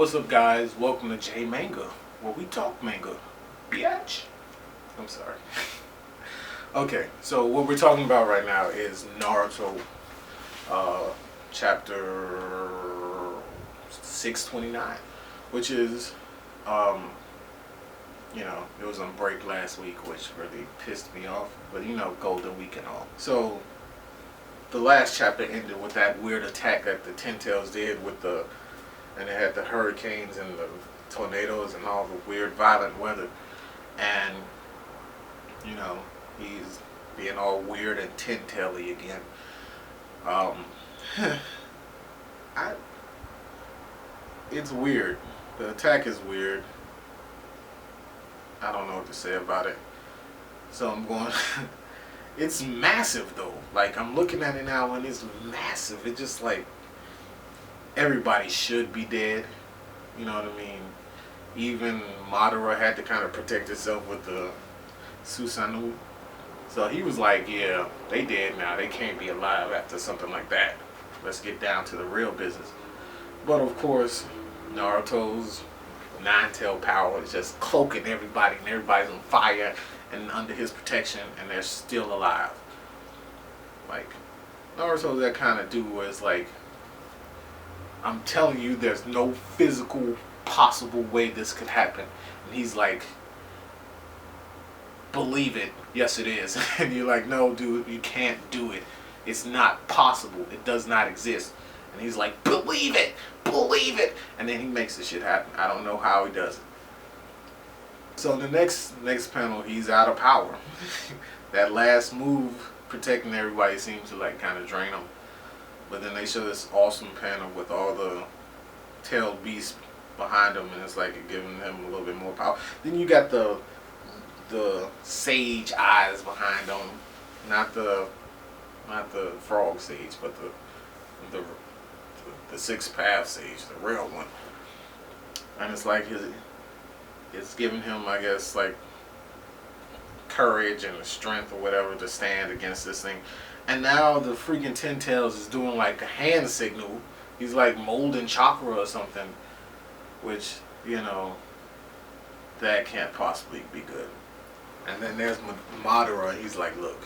What's up, guys? Welcome to J Manga, where we talk manga. Biatch. I'm sorry. Okay, so what we're talking about right now is Naruto, chapter 629, which is, it was on break last week, which really pissed me off. But Golden Week and all. So the last chapter ended with that weird attack that the Ten Tails did and it had the hurricanes and the tornadoes and all the weird violent weather. And, he's being all weird and ten-taily again. It's weird. The attack is weird. I don't know what to say about it. So I'm going... It's massive, though. Like, I'm looking at it now and it's massive. It's just like... Everybody should be dead. You know what I mean? Even Madara had to kind of protect himself with the Susanoo. So he was like, yeah, they dead now. They can't be alive after something like that. Let's get down to the real business. But of course, Naruto's nine-tail power is just cloaking everybody, and everybody's on fire and under his protection, and they're still alive. Like, Naruto's that kind of dude where it's like, I'm telling you, there's no physical possible way this could happen. And he's like, believe it. Yes, it is. And you're like, no, dude, you can't do it. It's not possible. It does not exist. And he's like, believe it. Believe it. And then he makes the shit happen. I don't know how he does it. So in the next panel, he's out of power. That last move, protecting everybody, seems to like kind of drain him. But then they show this awesome panel with all the tailed beasts behind him, and it's like it giving him a little bit more power. Then you got the sage eyes behind him, not the frog sage, but the six path sage, the real one. And it's like it's giving him, I guess, like courage and the strength or whatever to stand against this thing. And now the freaking Ten Tails is doing like a hand signal. He's like molding chakra or something. Which, that can't possibly be good. And then there's Madara. He's like, look,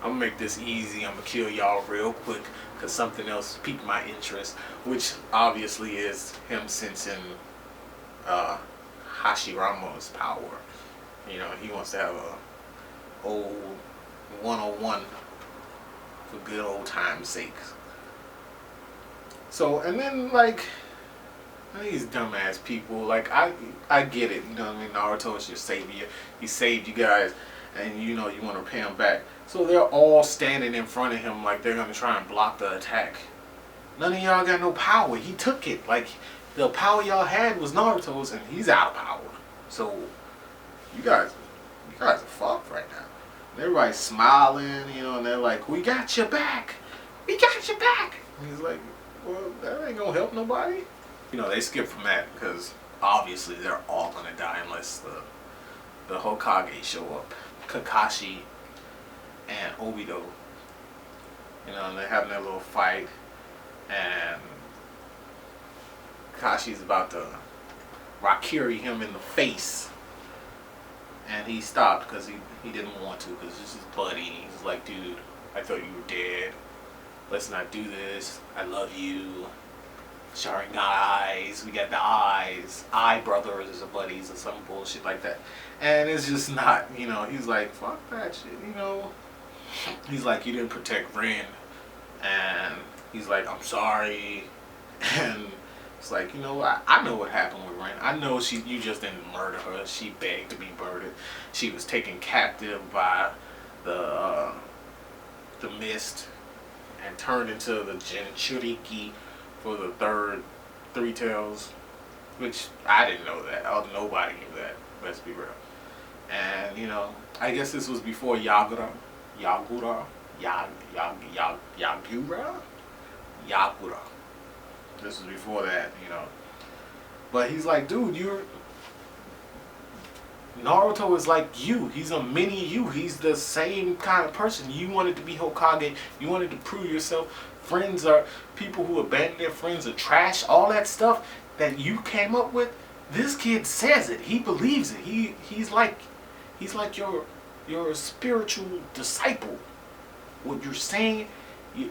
I'm going to make this easy. I'm going to kill y'all real quick. Because something else piqued my interest. Which obviously is him sensing Hashirama's power. He wants to have a old one-on-one for good old time's sake. So, and then like these dumbass people, like I get it, Naruto is your savior. He saved you guys, and you want to pay him back. So they're all standing in front of him like they're gonna try and block the attack. None of y'all got no power. He took it. Like the power y'all had was Naruto's, and he's out of power. So you guys are fucked right now. Everybody's smiling, and they're like, we got your back. We got your back. And he's like, well, that ain't gonna help nobody. They skip from that because obviously they're all gonna die unless the Hokage show up. Kakashi and Obito. And they're having their little fight, and Kakashi's about to Rakiri him in the face. And he stopped because he didn't want to, because this is his buddy. He's like, dude, I thought you were dead. Let's not do this. I love you. Sharing eyes. We got the eyes. Eye brothers or buddies or some bullshit like that. And it's just not, he's like, fuck that shit, He's like, you didn't protect Rin. And he's like, I'm sorry. And it's like, I know what happened with Rin. I know you just didn't murder her. She begged to be murdered. She was taken captive by the mist and turned into the Jinchuriki for the Three Tails, which I didn't know that. Nobody knew that. Let's be real. And I guess this was before Yagura. This was before that, But he's like, dude, Naruto is like you. He's a mini you. He's the same kind of person. You wanted to be Hokage. You wanted to prove yourself. Friends are people who abandon their friends are trash. All that stuff. that you came up with, this kid says it. He believes it. He's like your spiritual disciple. What you're saying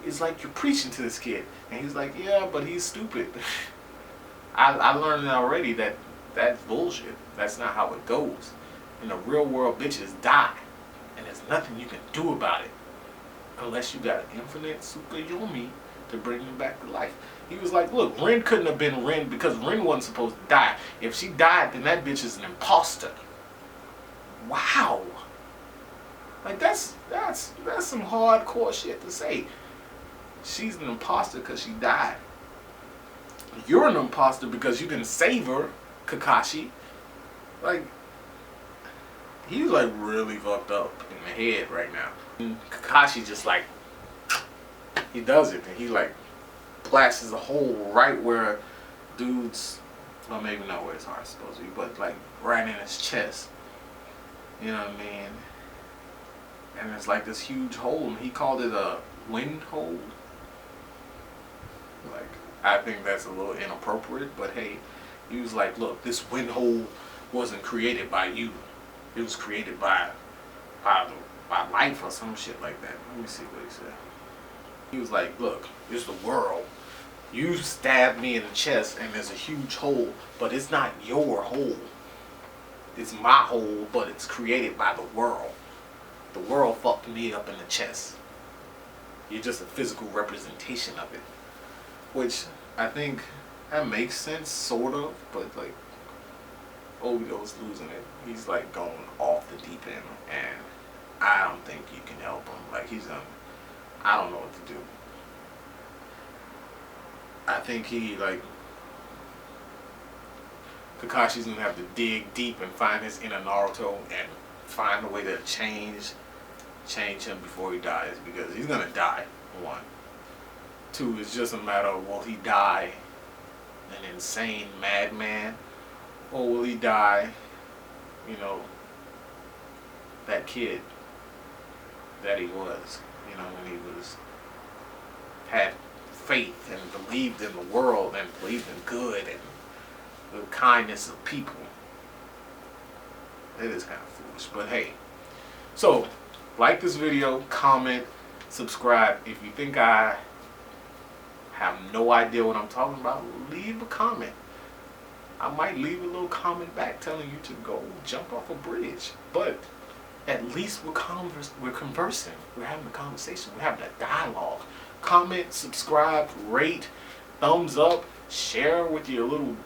is like you're preaching to this kid, and he's like, yeah, but he's stupid. I learned already that that's bullshit. That's not how it goes. In the real world, bitches die, and there's nothing you can do about it unless you got an infinite super yomi to bring them back to life. He was like, look, Rin couldn't have been Rin because Rin wasn't supposed to die. If she died, then that bitch is an imposter. Wow. Like that's some hardcore shit to say. She's an imposter because she died. You're an imposter because you didn't save her, Kakashi. Like, he's like really fucked up in the head right now. And Kakashi just like, he does it and he like blasts a hole right where dude's, well maybe not where his heart's supposed to be, but like right in his chest. You know what I mean? And it's like this huge hole, and he called it a Windhole. Like, I think that's a little inappropriate, but hey, he was like, look, this Windhole wasn't created by you. It was created by life or some shit like that. Let me see what he said. He was like, look, this is the world. You stabbed me in the chest and there's a huge hole, but it's not your hole. It's my hole, but it's created by the world. The world fucked me up in the chest. You're just a physical representation of it. Which, I think, that makes sense, sort of, but like, Obito's losing it. He's like going off the deep end, and I don't think you can help him. Like, I don't know what to do. I think he, like, Kakashi's gonna have to dig deep and find his inner Naruto and find a way to change him before he dies, because he's gonna die. 1. 2, it's just a matter of, will he die an insane madman, or will he die, you know, that kid that he was, you know, when he had faith and believed in the world and believed in good and the kindness of people. It is kind of foolish, but hey. So, like this video, comment, subscribe. If you think I have no idea what I'm talking about, leave a comment. I might leave a little comment back telling you to go jump off a bridge. But at least we're conversing. We're having a conversation. We're having a dialogue. Comment, subscribe, rate, thumbs up, share with your little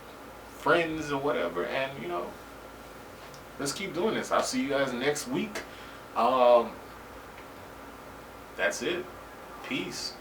friends or whatever, and you know, let's keep doing this. I'll see you guys next week. That's it. Peace.